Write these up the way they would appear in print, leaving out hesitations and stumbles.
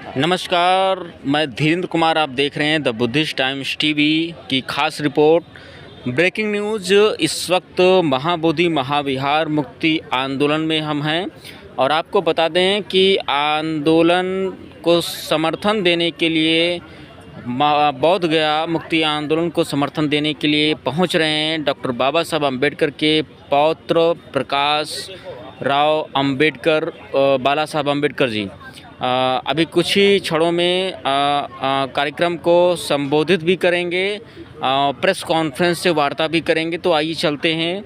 नमस्कार, मैं धीरेन्द्र कुमार। आप देख रहे हैं द बुद्धिस्ट टाइम्स टीवी की खास रिपोर्ट। Breaking news. इस वक्त महाबोधि महाविहार मुक्ति आंदोलन में हम हैं और आपको बता दें कि आंदोलन को समर्थन देने के लिए बोध गया मुक्ति आंदोलन को समर्थन देने के लिए पहुंच रहे हैं डॉक्टर बाबा साहब अम्बेडकर के पौत्र प्रकाश राव अम्बेडकर, बाला साहब अम्बेडकर जी अभी कुछ ही क्षणों में कार्यक्रम को संबोधित भी करेंगे, प्रेस कॉन्फ्रेंस से वार्ता भी करेंगे। तो आइए चलते हैं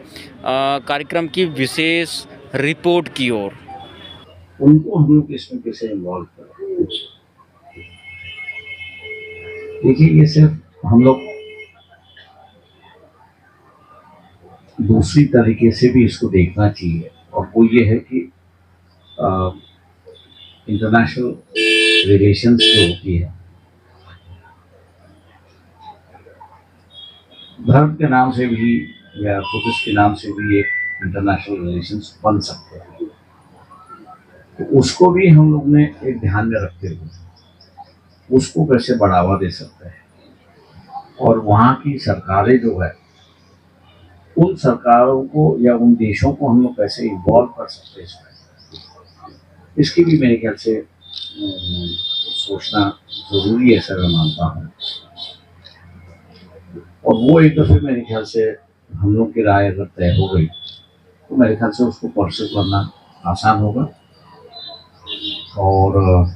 कार्यक्रम की विशेष रिपोर्ट की ओर। उनको हम लोग इसमें कैसे इन्वॉल्व करें? देखिए, ये सिर्फ हम लोग दूसरी तरीके से भी इसको देखना चाहिए, और वो ये है कि इंटरनेशनल रिलेशंस जो होती है, धर्म के नाम से भी या बुद्धिस्ट के नाम से भी एक इंटरनेशनल रिलेशंस बन सकते हैं, तो उसको भी हम लोग ने एक ध्यान में रखते हुए उसको कैसे बढ़ावा दे सकते हैं, और वहाँ की सरकारें जो है उन सरकारों को या उन देशों को हम लोग कैसे इन्वॉल्व कर सकते हैं इसकी भी मेरे ख्याल से सोचना जरूरी है, ऐसा मैं मानता हूँ। और वो एक दफे मेरे ख्याल से हम लोग की राय अगर तय हो गई तो मेरे ख्याल से उसको परस्यू करना आसान होगा। और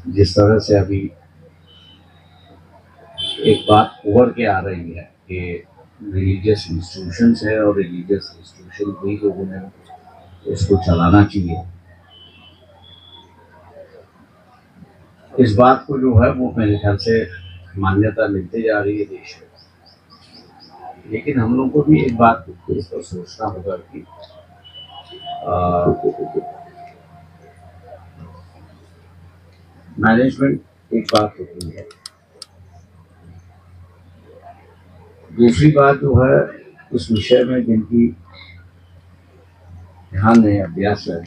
जिस तरह से अभी एक बात उभर के आ रही है कि रिलीजियस इंस्टीट्यूशंस है और रिलीजियस इंस्टीट्यूशन भी लोगों ने इसको चलाना चाहिए, इस बात को जो है वो मेरे ख्याल से मान्यता मिलती जा रही है देश में। लेकिन हम लोग को भी एक बात इस पर सोचना होगा कि मैनेजमेंट एक बात होती है, दूसरी बात जो है उस विषय में जिनकी ध्यान है, अभ्यास है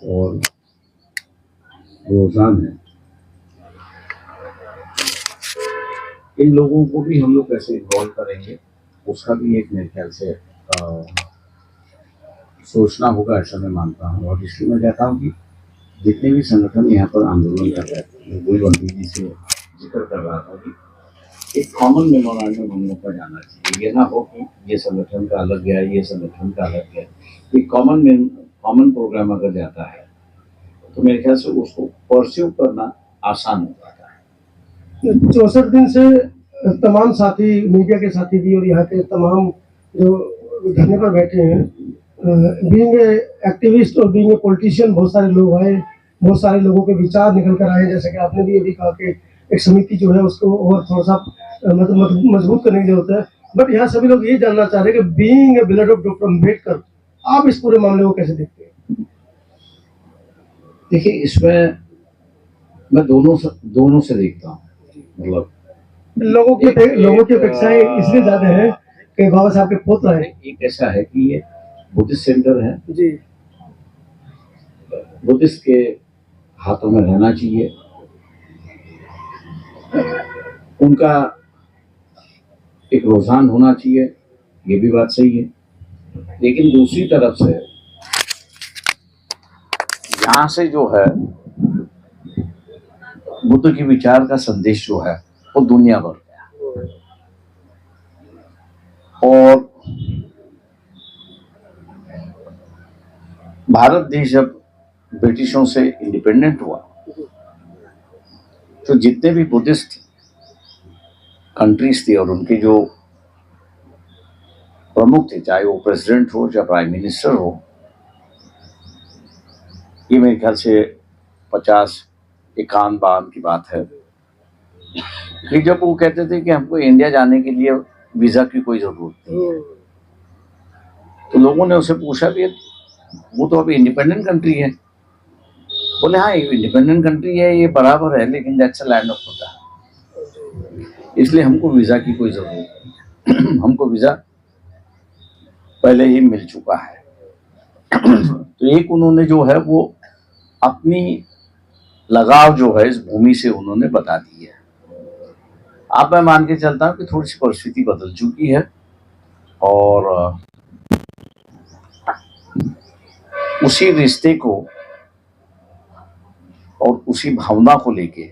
और रोजान है, इन लोगों को भी हम लोग कैसे इन्वॉल्व करेंगे उसका भी एक मेरे ख्याल से सोचना होगा, ऐसा मैं मानता हूँ। और इसलिए मैं कहता हूँ कि जितने भी संगठन यहाँ पर आंदोलन कर रहे हैं, वही बंटी जी से जिक्र कर रहा था कि एक कॉमन मेमोरेंडम हम लोग का जाना चाहिए। ये ना हो कि ये संगठन का अलग गया, ये संगठन का अलग गया। एक कॉमन प्रोग्राम अगर जाता है तो मेरे ख्याल से उसको परस्यू करना आसान हो जाता है। 64 दिन से तमाम साथी, मीडिया के साथी भी और यहाँ के तमाम जो धरने पर बैठे हैं, बीइंग एक्टिविस्ट और बीइंग पॉलिटिशियन, बहुत सारे लोग आए, बहुत सारे लोगों के विचार निकल कर आए। जैसे कि आपने भी अभी कहा कि एक समिति जो है उसको और थोड़ा सा मजबूत करने की जरूरत है। बट यहाँ सभी लोग ये जानना चाह रहे हैं कि being a build of doctor Ambedkar, आप इस पूरे मामले को कैसे देखते हैं? देखिए, इसमें मैं दोनों से देखता हूँ। मतलब लोगों की अपेक्षाएं इसलिए ज्यादा है कि बाबा साहब के पुत्र हैं। एक ऐसा है कि ये बुद्धिस्ट सेंटर है जी, बुद्धिस्ट के हाथों में रहना चाहिए, उनका एक रुझान होना चाहिए, ये भी बात सही है। लेकिन दूसरी तरफ से यहाँ से जो है बुद्ध के विचार का संदेश जो है वो दुनिया भर गया, और भारत देश जब ब्रिटिशों से इंडिपेंडेंट हुआ तो जितने भी बुद्धिस्ट कंट्रीज थी और उनके जो प्रमुख थे, चाहे वो प्रेसिडेंट हो चाहे प्राइम मिनिस्टर हो, ये मेरे ख्याल से 50-51 की बात है कि जब वो कहते थे कि हमको इंडिया जाने के लिए वीजा की कोई जरूरत नहीं है, तो लोगों ने उसे पूछा भी, वो तो अभी इंडिपेंडेंट कंट्री है। बोले हाँ, इंडिपेंडेंट कंट्री है, ये बराबर है, लेकिन दैट्स अ लैंड ऑफ खुदा, इसलिए हमको वीजा की कोई जरूरत नहीं हमको वीजा पहले ही मिल चुका है। तो एक उन्होंने जो है वो अपनी लगाव जो है इस भूमि से उन्होंने बता दी है। अब मैं मान के चलता हूँ कि थोड़ी सी परिस्थिति बदल चुकी है और उसी रिश्ते को और उसी भावना को लेके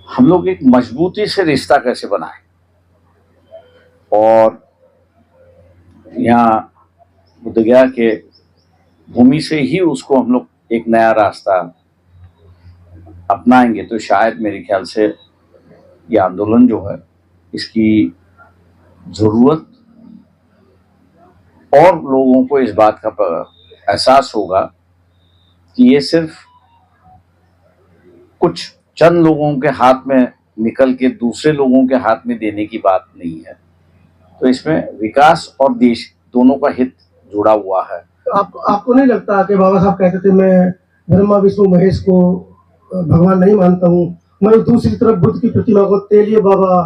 हम लोग एक मजबूती से रिश्ता कैसे बनाएं और यहाँ बुद्धगया के भूमि से ही उसको हम लोग एक नया रास्ता अपनाएंगे तो शायद मेरे ख्याल से ये आंदोलन जो है इसकी जरूरत और लोगों को इस बात का एहसास होगा कि ये सिर्फ कुछ चंद लोगों के हाथ में निकल के दूसरे लोगों के हाथ में देने की बात नहीं है। तो इसमें विकास और देश दोनों का हित जुड़ा हुआ है। आपको नहीं लगता कि बाबा साहब कहते थे मैं ब्रह्मा विष्णु महेश को भगवान नहीं मानता हूँ, मैं दूसरी तरफ बुद्ध की प्रतिमा को तेलिए बाबा,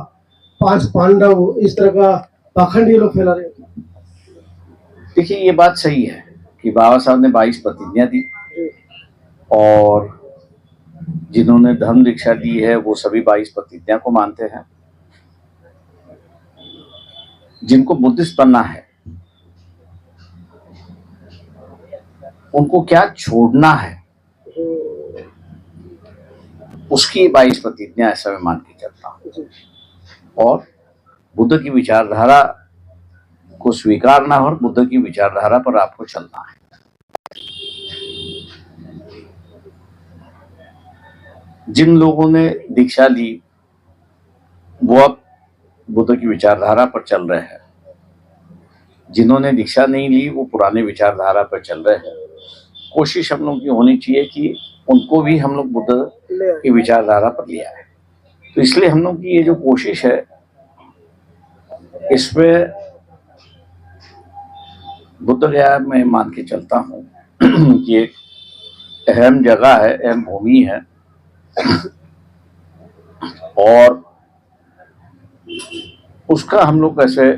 5 पांडव, इस तरह का पाखंड ये लोग फैला रहे हैं? देखिए ये बात सही है कि बाबा साहब ने 22 प्रतिज्ञा दी और जिन्होंने धर्म दीक्षा दी है वो सभी 22 प्रतिज्ञा को मानते हैं। जिनको बुद्धिस्ट बनना है उनको क्या छोड़ना है उसकी 22 प्रतिज्ञा ऐसा मैं मान के चलता हूँ और बुद्ध की विचारधारा को स्वीकारना और बुद्ध की विचारधारा पर आपको चलना है। जिन लोगों ने दीक्षा ली वो अब बुद्ध की विचारधारा पर चल रहे हैं, जिन्होंने दीक्षा नहीं ली वो पुराने विचारधारा पर चल रहे हैं। कोशिश हम लोग की होनी चाहिए कि उनको भी हम लोग बुद्ध की विचारधारा पर ले आए। तो इसलिए हम लोग की ये जो कोशिश है इसमें बुद्धगया में मान के चलता हूँ कि एक अहम जगह है, अहम भूमि है और उसका हम लोग कैसे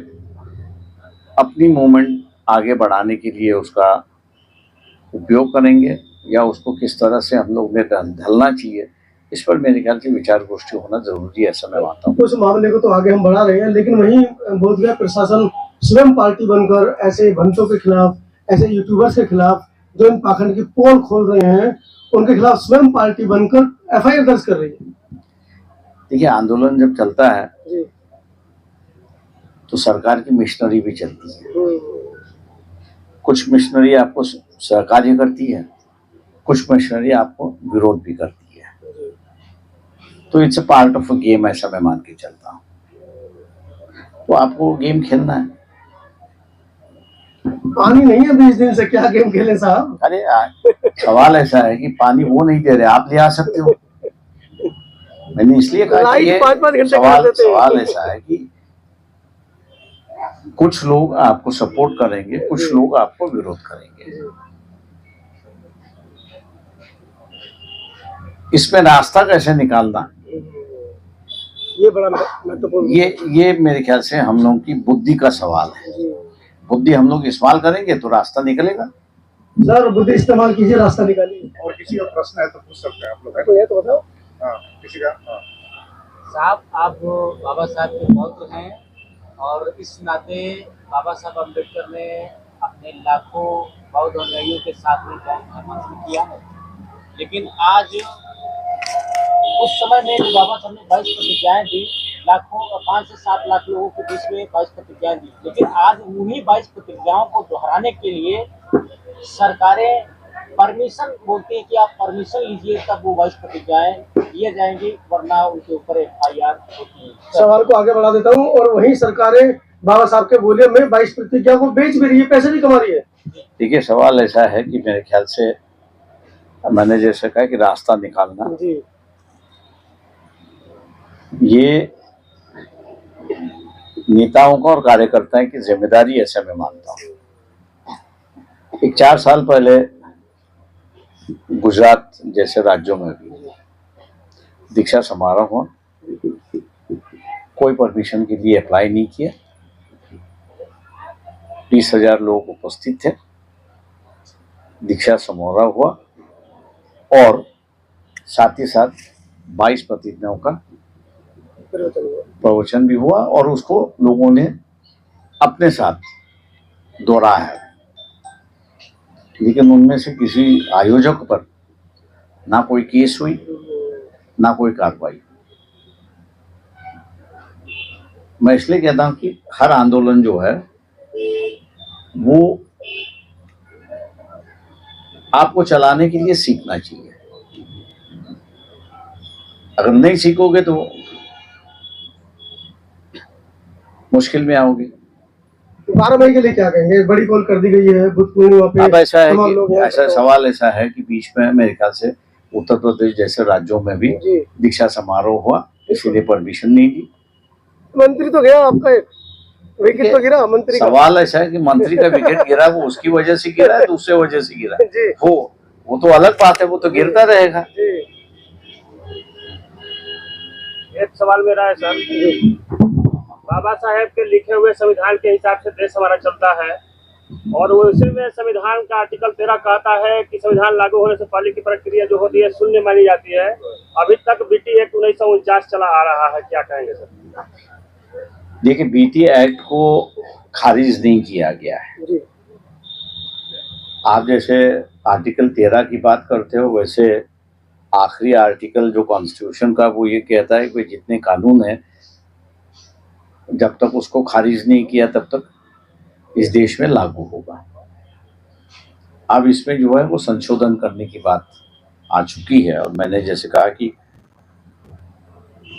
अपनी मूवमेंट आगे बढ़ाने के लिए उसका उपयोग करेंगे या उसको किस तरह से हम लोग ने ढलना चाहिए, इस पर मेरे ख्याल से विचार गोष्ठी होना जरूरी है, ऐसा मैं मानता हूँ। उस मामले को तो आगे हम बढ़ा रहे हैं, लेकिन वहीं बोधगया प्रशासन स्वयं पार्टी बनकर ऐसे भंतों के खिलाफ, ऐसे यूट्यूबर्स के खिलाफ जो इन पाखंड की पोल खोल रहे हैं उनके खिलाफ स्वयं पार्टी बनकर एफआईआर दर्ज कर रही है। देखिए आंदोलन जब चलता है तो सरकार की मिशनरी भी चलती है। कुछ मिशनरी आपको सहकार्य करती है, कुछ मिशनरी आपको विरोध भी करती है। तो it's a part of a game, ऐसा मैं मान के चलता हूँ। तो आपको गेम खेलना है। पानी नहीं है 20 दिन से, क्या गेम खेले साहब? अरे सवाल ऐसा है कि पानी वो नहीं दे रहे, आप ले आ सकते हो। मैंने इसलिए कहा कि ये सवाल ऐसा है कि कुछ लोग आपको सपोर्ट करेंगे, कुछ लोग आपको विरोध करेंगे। इसमें रास्ता कैसे निकालना, ये बड़ा महत्वपूर्ण, ये मेरे ख्याल से हम लोगों की बुद्धि का सवाल है। बुद्धि हम लोग इस्तेमाल करेंगे तो रास्ता निकलेगा। सर बुद्धि इस्तेमाल कीजिए, रास्ता निकालिए। और किसी का प्रश्न है तो पूछ सकते हैं आप लोग। तो ये तो बताओ। हाँ, किसी का। हाँ। साहब आप बाबा साहब के पौत्र हैं और इस नाते बाबा साहब अम्बेडकर ने अपने लाखों बौद्ध अनुयायियों के साथ में धर्म हासिल किया है, लेकिन आज उस समय में जो बाबा साहब ने 22 प्रतिज्ञाएं दी, लाखों 5 से 7 लाख लोगों के बीच में 22 प्रतिज्ञाएं दी, लेकिन आज उन्हीं 22 प्रतिज्ञाओं को दोहराने के लिए सरकारें परमिशन बोलती है कि आप परमिशन लीजिए तब वो 22 प्रतिज्ञाएं दिए जाएंगी, वरना उनके ऊपर एफआईआर होती है। सवाल को आगे बढ़ा देता हूँ, और वही सरकारें बाबा साहब के बोले में 22 प्रतिज्ञा को बेच भी रही है, पैसे भी कमा रही है। देखिए सवाल ऐसा है कि मेरे ख्याल से मैंने जैसे कहा कि रास्ता निकालना जी। ये नेताओं का और कार्यकर्ताओं की जिम्मेदारी, ऐसा मैं मानता हूँ। एक 4 साल पहले गुजरात जैसे राज्यों में भी दीक्षा समारोह हुआ, कोई परमिशन के लिए अप्लाई नहीं किया, 20,000 लोग उपस्थित थे, दीक्षा समारोह हुआ और साथ ही साथ 22 प्रतिज्ञाओं का प्रवचन भी हुआ और उसको लोगों ने अपने साथ दोहराया है। लेकिन उनमें से किसी आयोजक पर ना कोई केस हुई ना कोई कार्रवाई। मैं इसलिए कहता हूं कि हर आंदोलन जो है वो आपको चलाने के लिए सीखना चाहिए। अगर नहीं सीखोगे तो मुश्किल में आओगे। 12 मई के लिए क्या कहेंगे? बड़ी कॉल कर दी गई है बुद्ध पूर्णिमा पे। अब ऐसा है तमाम लोग कि हैं, ऐसा तो- सवाल ऐसा है कि बीच में मेरे ख्याल से उत्तर प्रदेश जैसे राज्यों में भी जी। दीक्षा समारोह हुआ, इसीलिए परमिशन नहीं दी। मंत्री तो गया आपका, एक विकेट तो गिरा मंत्री का। सवाल ऐसा है कि मंत्री का विकेट गिरा, वो उसकी वजह से गिरा है, दूसरे वजह से गिरा है। जी। वो तो अलग बात है, वो तो गिरता रहेगा। जी। एक सवाल मेरा है सर, बाबा साहेब के लिखे हुए संविधान के हिसाब से देश हमारा चलता है और वो इसी में संविधान का आर्टिकल 13 कहता है कि संविधान लागू होने से पहले की प्रक्रिया जो होती है शून्य मानी जाती है। अभी तक बीटी एक्ट 1949 चला आ रहा है, क्या कहेंगे सर? देखिए, बीटी एक्ट को खारिज नहीं किया गया है। जी। आप जैसे आर्टिकल 13 की बात करते हो, वैसे आखिरी आर्टिकल जो कॉन्स्टिट्यूशन का वो ये कहता है कि जितने कानून हैं जब तक उसको खारिज नहीं किया तब तक इस देश में लागू होगा। अब इसमें जो है वो संशोधन करने की बात आ चुकी है और मैंने जैसे कहा कि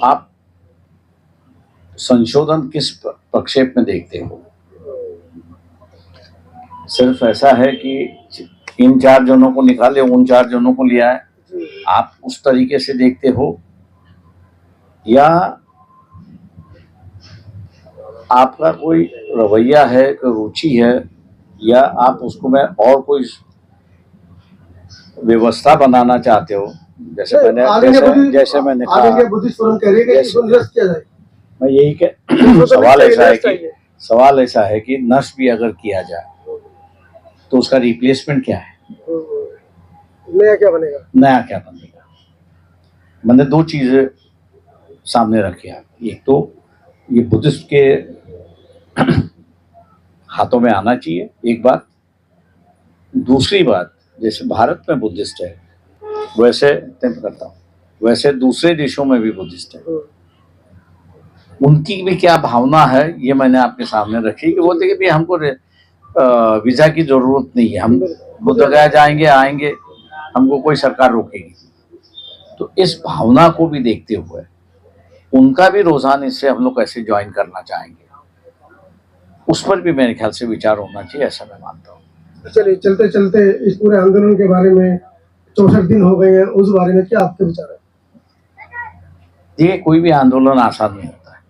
आप संशोधन किस प्रक्षेप में देखते हो। सिर्फ ऐसा है कि इन 4 जनों को निकाले, उन 4 जनों को लिया है, आप उस तरीके से देखते हो या आपका कोई रवैया है, कोई रुचि है, या आप उसको में और कोई व्यवस्था बनाना चाहते हो। जैसे मैंने कहा, बुद्धिस्ट फोरम कह रही है कि इसको निरस्त किया जाए। मैं यही कह सवाल ऐसा है कि नष्ट भी अगर किया जाए तो उसका रिप्लेसमेंट क्या है, नया क्या बनेगा? नया क्या बनेगा। मैंने 2 चीजें सामने रखी है। एक तो ये बुद्धिस्ट के हाथों में आना चाहिए, एक बात। दूसरी बात, जैसे भारत में बुद्धिस्ट है वैसे दूसरे देशों में भी बुद्धिस्ट है, उनकी भी क्या भावना है ये मैंने आपके सामने रखी कि बोलते कि हमको वीजा की जरूरत नहीं है, हम बुद्धगया जाएंगे आएंगे, हमको कोई सरकार रोकेगी। तो इस भावना को भी देखते हुए उनका भी रुझान इससे हम लोग कैसे ज्वाइन करना चाहेंगे, उस पर भी मेरे ख्याल से विचार होना चाहिए, ऐसा मैं मानता हूँ। चलिए, चलते चलते इस पूरे आंदोलन के बारे में 64 दिन हो गए हैं, उस बारे में क्या आपके विचार है? देखिए, कोई भी आंदोलन आसान नहीं होता है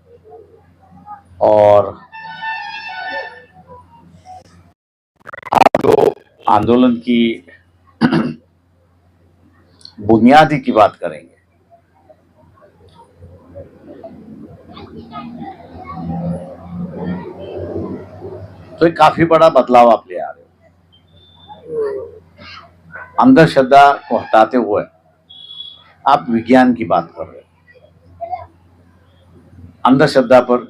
और आप जो आंदोलन की बुनियादी की बात करेंगे तो एक काफी बड़ा बदलाव आप ले आ रहे हो। अंधश्रद्धा को हटाते हुए आप विज्ञान की बात कर रहे हो। अंधश्रद्धा पर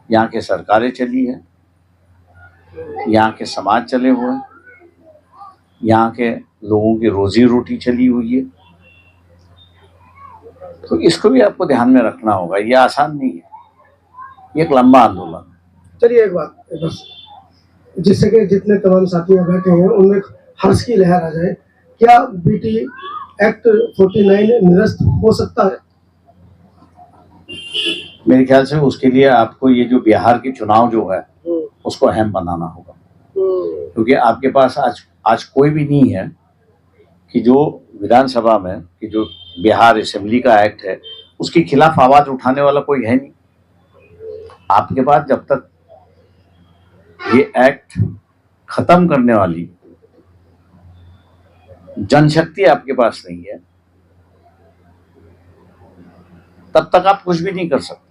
यहाँ के सरकारें चली है, यहाँ के समाज चले हुए हैं, यहाँ के लोगों की रोजी रोटी चली हुई है। तो इसको भी आपको ध्यान में रखना होगा, ये आसान नहीं है, ये एक लंबा आंदोलन है। चलिए, एक बात बस, जिससे कि जितने तमाम साथी बैठे हैं उनमें हर्ष की लहर आ जाए, क्या बीटी एक्ट 49 निरस्त हो सकता है? मेरे ख्याल से उसके लिए आपको ये जो बिहार के चुनाव जो है उसको अहम बनाना होगा, क्योंकि आपके पास आज कोई भी नहीं है कि जो विधानसभा में कि जो बिहार असेंबली का एक्ट है उसके खिलाफ आवाज उठाने वाला कोई है नहीं। आपके पास जब तक ये एक्ट खत्म करने वाली जनशक्ति आपके पास नहीं है, तब तक आप कुछ भी नहीं कर सकते।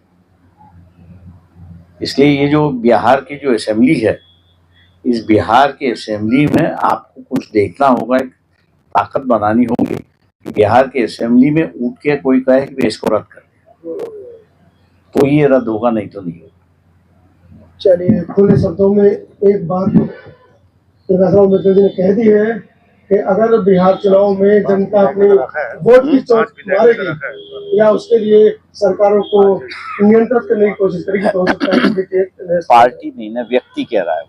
इसलिए ये जो बिहार की जो असेंबली है, इस बिहार की असेंबली में आपको कुछ देखना होगा, एक ताकत बनानी होगी कि बिहार के असेंबली में उठ के कोई कहे कि इसको रद्द कर दे, तो ये रद्द होगा, नहीं तो नहीं होगा। चलिए, खुले शब्दों में एक बात राजा अम्बेडकर जी ने कह दी है कि अगर बिहार चुनाव में जनता अपनी वोट की चोट मारेगी या उसके लिए सरकारों को नियंत्रित करने की कोशिश करेगी तो हो सकता है कि पार्टी नहीं ना, व्यक्ति कह रहा है।